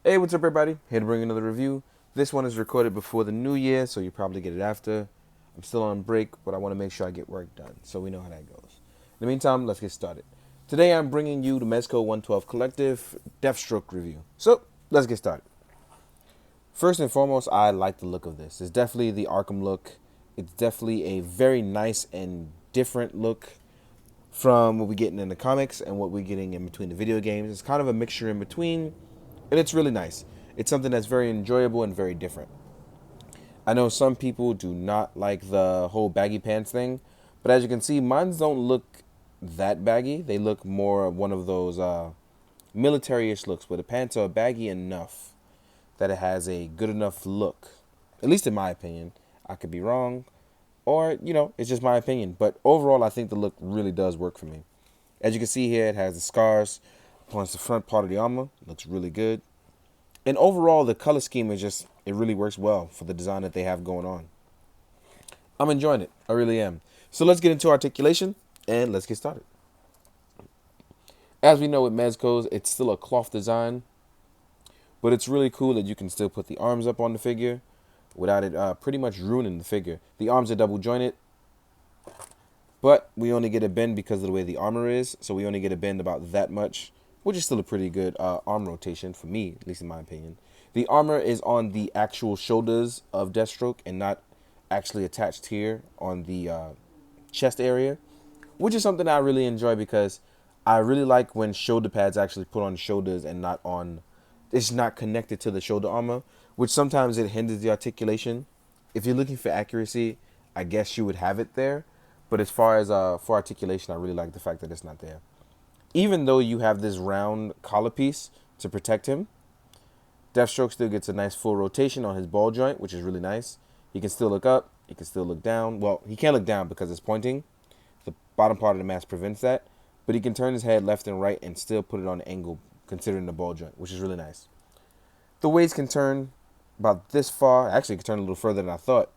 Hey, what's up, everybody? Here to bring another review. This one is recorded before the new year, so you probably get it after. I'm still on break, but I want to make sure I get work done, so we know how that goes. In the meantime, let's get started. Today, I'm bringing you the Mezco 112 Collective Deathstroke review. So, let's get started. First and foremost, I like the look of this. It's definitely the Arkham look. It's definitely a very nice and different look from what we're getting in the comics and what we're getting in between the video games. It's kind of a mixture in between, and it's really nice. It's something that's very enjoyable and very different. I know some people do not like the whole baggy pants thing, but as you can see, mine don't look that baggy. They look more one of those military-ish looks, where the pants are baggy enough that it has a good enough look. At least in my opinion. I could be wrong, or it's just my opinion. But overall, I think the look really does work for me. As you can see here, it has the scars points the front part of the armor. Looks really good. And overall, the color scheme is just, it really works well for the design that they have going on. I'm enjoying it. I really am. So let's get into articulation and let's get started. As we know with Mezco's, it's still a cloth design, but it's really cool that you can still put the arms up on the figure without it pretty much ruining the figure. The arms are double jointed, but we only get a bend because of the way the armor is, so we only get a bend about that much, which is still a pretty good arm rotation for me, at least in my opinion. The armor is on the actual shoulders of Deathstroke and not actually attached here on the chest area, which is something I really enjoy because I really like when shoulder pads actually put on shoulders and not on, it's not connected to the shoulder armor, which sometimes it hinders the articulation. If you're looking for accuracy, I guess you would have it there. But as far as for articulation, I really like the fact that it's not there. Even though you have this round collar piece to protect him, Deathstroke still gets a nice full rotation on his ball joint, which is really nice. He can still look up. He can still look down. Well, he can't look down because it's pointing. The bottom part of the mask prevents that. But he can turn his head left and right and still put it on an angle considering the ball joint, which is really nice. The waist can turn about this far. Actually, it can turn a little further than I thought.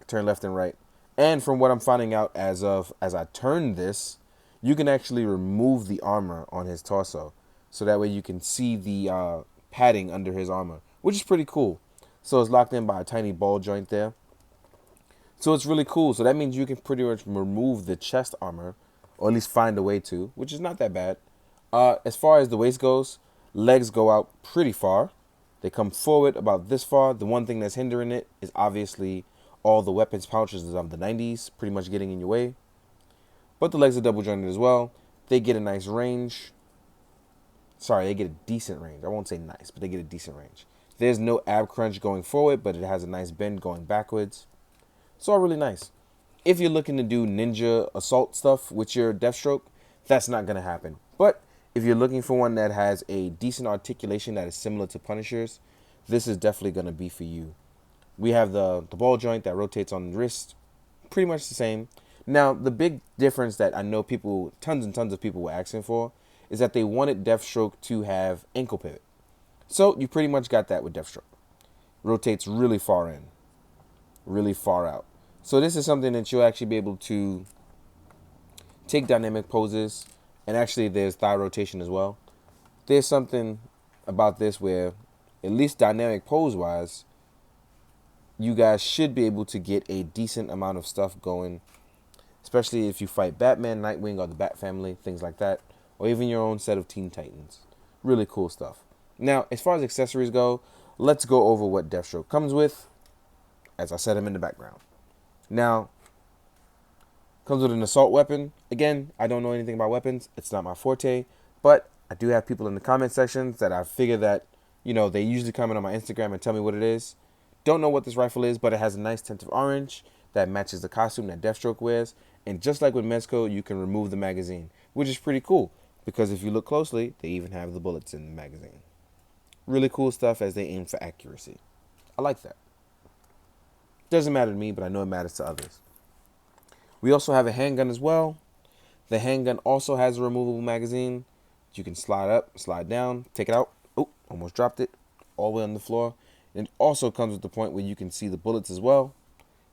Turn left and right. And from what I'm finding out as I turn this, you can actually remove the armor on his torso. So that way you can see the padding under his armor, which is pretty cool. So it's locked in by a tiny ball joint there. So it's really cool. So that means you can pretty much remove the chest armor, or at least find a way to, which is not that bad. As far as the waist goes, legs go out pretty far. They come forward about this far. The one thing that's hindering it is obviously all the weapons pouches of the 90s pretty much getting in your way. But the legs are double jointed as well. They get a nice range. Sorry, they get a decent range. I won't say nice, but they get a decent range. There's no ab crunch going forward, but it has a nice bend going backwards. It's all really nice. If you're looking to do ninja assault stuff with your Deathstroke, that's not going to happen. But if you're looking for one that has a decent articulation that is similar to Punisher's, this is definitely going to be for you. We have the ball joint that rotates on the wrist, pretty much the same. Now, the big difference that I know people, tons and tons of people were asking for, is that they wanted Deathstroke to have ankle pivot. So you pretty much got that with Deathstroke. Rotates really far in, really far out. So this is something that you'll actually be able to take dynamic poses, and actually there's thigh rotation as well. There's something about this where, at least dynamic pose wise, you guys should be able to get a decent amount of stuff going, especially if you fight Batman, Nightwing, or the Bat Family, things like that, or even your own set of Teen Titans. Really cool stuff. Now, as far as accessories go, let's go over what Deathstroke comes with, as I set him in the background. Now, comes with an assault weapon. Again, I don't know anything about weapons. It's not my forte, but I do have people in the comment sections that I figure that, they usually comment on my Instagram and tell me what it is. Don't know what this rifle is, but it has a nice tint of orange that matches the costume that Deathstroke wears. And just like with Mezco, you can remove the magazine, which is pretty cool because if you look closely, they even have the bullets in the magazine. Really cool stuff as they aim for accuracy. I like that. Doesn't matter to me, but I know it matters to others. We also have a handgun as well. The handgun also has a removable magazine. You can slide up, slide down, take it out. Oh, almost dropped it. All the way on the floor. And it also comes with the point where you can see the bullets as well.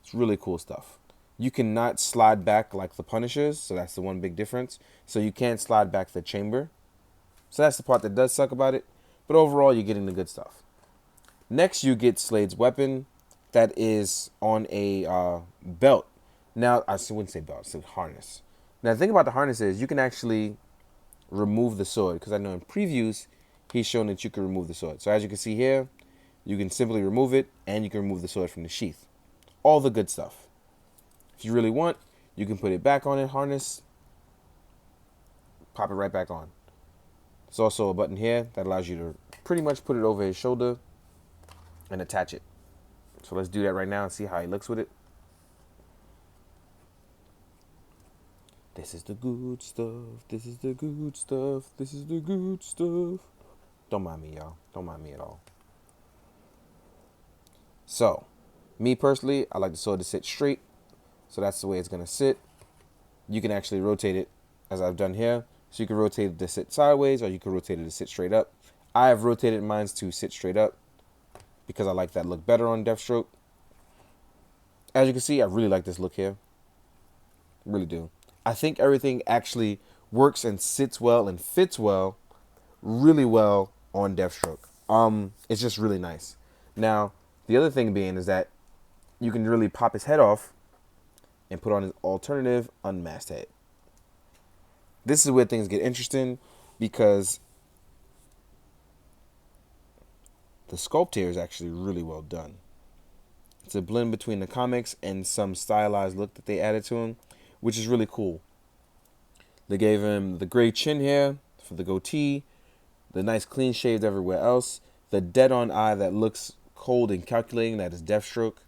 It's really cool stuff. You cannot slide back like the Punishers, so that's the one big difference. So you can't slide back the chamber. So that's the part that does suck about it. But overall, you're getting the good stuff. Next, you get Slade's weapon that is on a belt. Now, I wouldn't say belt, I said harness. Now, the thing about the harness is you can actually remove the sword, because I know in previews, he's shown that you can remove the sword. So as you can see here, you can simply remove it, and you can remove the sword from the sheath. All the good stuff. If you really want, you can put it back on it, harness, pop it right back on. There's also a button here that allows you to pretty much put it over his shoulder and attach it. So let's do that right now and see how he looks with it. This is the good stuff. This is the good stuff. This is the good stuff. Don't mind me, y'all. Don't mind me at all. So, me personally, I like the sword to sit straight. So that's the way it's going to sit. You can actually rotate it as I've done here. So you can rotate it to sit sideways, or you can rotate it to sit straight up. I have rotated mine to sit straight up because I like that look better on Deathstroke. As you can see, I really like this look here. Really do. I think everything actually works and sits well and fits well, really well on Deathstroke. It's just really nice. Now, the other thing being is that you can really pop his head off and put on his alternative unmasked head. This is where things get interesting, because the sculpt here is actually really well done. It's a blend between the comics and some stylized look that they added to him, which is really cool. They gave him the gray chin hair for the goatee, the nice clean shaved everywhere else, the dead-on eye that looks cold and calculating, that is Deathstroke,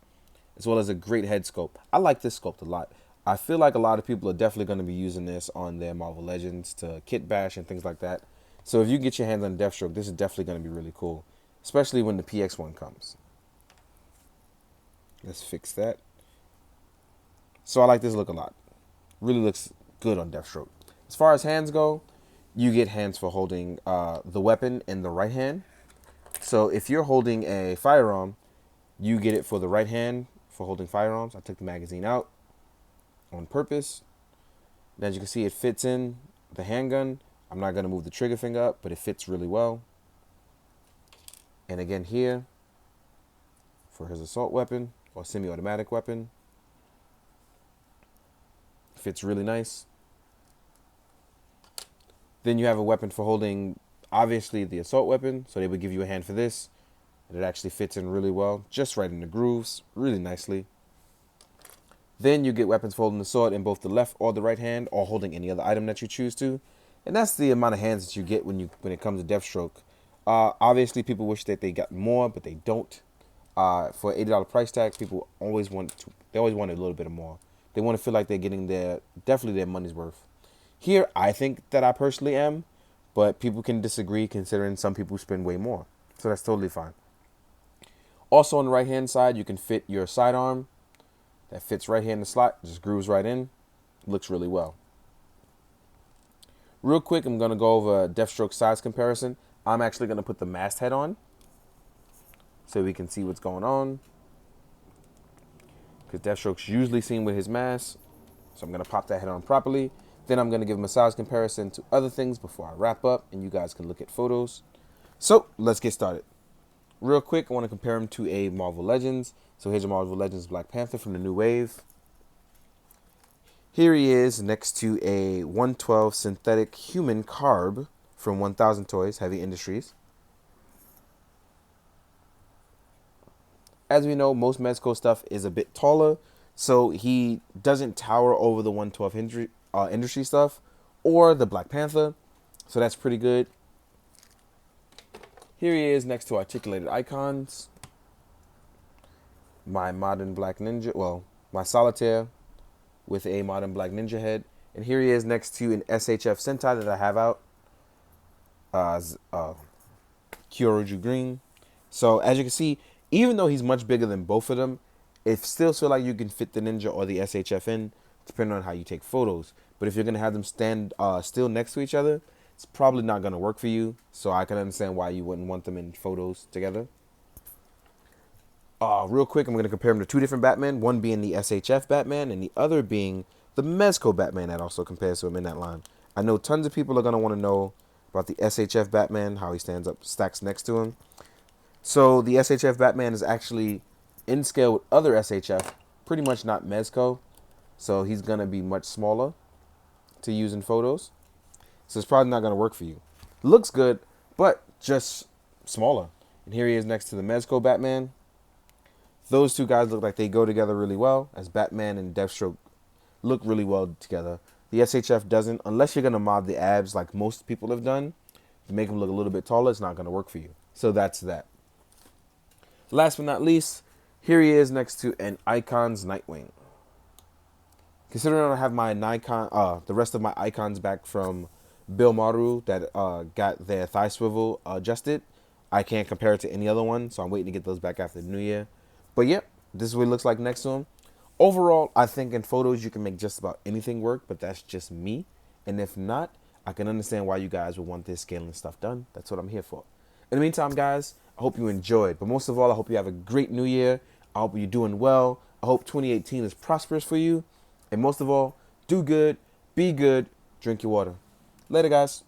as well as a great head sculpt. I like this sculpt a lot. I feel like a lot of people are definitely going to be using this on their Marvel Legends to kit bash and things like that. So if you get your hands on Deathstroke, this is definitely going to be really cool, especially when the PX one comes. Let's fix that. So I like this look a lot. Really looks good on Deathstroke. As far as hands go, you get hands for holding the weapon in the right hand. So if you're holding a firearm, you get it for the right hand for holding firearms. I took the magazine out on purpose. And as you can see, it fits in the handgun. I'm not going to move the trigger finger up, but it fits really well. And again here, for his assault weapon or semi-automatic weapon, fits really nice. Then you have a weapon for holding, obviously, the assault weapon. So they would give you a hand for this. And it actually fits in really well, just right in the grooves, really nicely. Then you get weapons for holding the sword in both the left or the right hand, or holding any other item that you choose to. And that's the amount of hands that you get when it comes to Deathstroke. Obviously, people wish that they got more, but they don't. For $80 price tags, people always want a little bit more. They want to feel like they're getting definitely their money's worth. Here, I think that I personally am, but people can disagree, considering some people spend way more. So that's totally fine. Also on the right hand side, you can fit your sidearm. That fits right here in the slot, just grooves right in. Looks really well. Real quick, I'm going to go over Deathstroke size comparison. I'm actually going to put the masked head on so we can see what's going on, because Deathstroke's usually seen with his mask. So I'm going to pop that head on properly. Then I'm going to give him a size comparison to other things before I wrap up, and you guys can look at photos. So let's get started. Real quick, I want to compare him to a Marvel Legends. So here's a Marvel Legends Black Panther from the new wave. Here he is next to a 112 synthetic human carb from 1000 Toys, Heavy Industries. As we know, most Mezco stuff is a bit taller, so he doesn't tower over the 112 industry stuff or the Black Panther, so that's pretty good. Here he is next to Articulated Icons, my modern Black Ninja, well, my Solitaire with a modern Black Ninja head. And here he is next to an SHF Sentai that I have out, Kyoruju Green. So as you can see, even though he's much bigger than both of them, it still feel like you can fit the Ninja or the SHF in, depending on how you take photos. But if you're going to have them stand still next to each other, it's probably not going to work for you. So I can understand why you wouldn't want them in photos together. Real quick, I'm going to compare them to two different Batman, one being the SHF Batman and the other being the Mezco Batman that also compares to him in that line. I know tons of people are going to want to know about the SHF Batman, how he stands up, stacks next to him. So the SHF Batman is actually in scale with other SHF, pretty much not Mezco. So he's going to be much smaller to use in photos. So it's probably not going to work for you. Looks good, but just smaller. And here he is next to the Mezco Batman. Those two guys look like they go together really well, as Batman and Deathstroke look really well together. The SHF doesn't, unless you're going to mod the abs like most people have done, to make them look a little bit taller, it's not going to work for you. So that's that. Last but not least, here he is next to an Icon's Nightwing. Considering I have my Nikon, the rest of my icons back from Bill Maru that got their thigh swivel adjusted, I can't compare it to any other one, so I'm waiting to get those back after the new year. But yep, this is what it looks like next to him. Overall, I think in photos you can make just about anything work, but that's just me. And if not, I can understand why you guys would want this scaling stuff done. That's what I'm here for. In the meantime, guys, I hope you enjoyed. But most of all, I hope you have a great new year. I hope you're doing well. I hope 2018 is prosperous for you. And most of all, do good, be good, drink your water. Later, guys.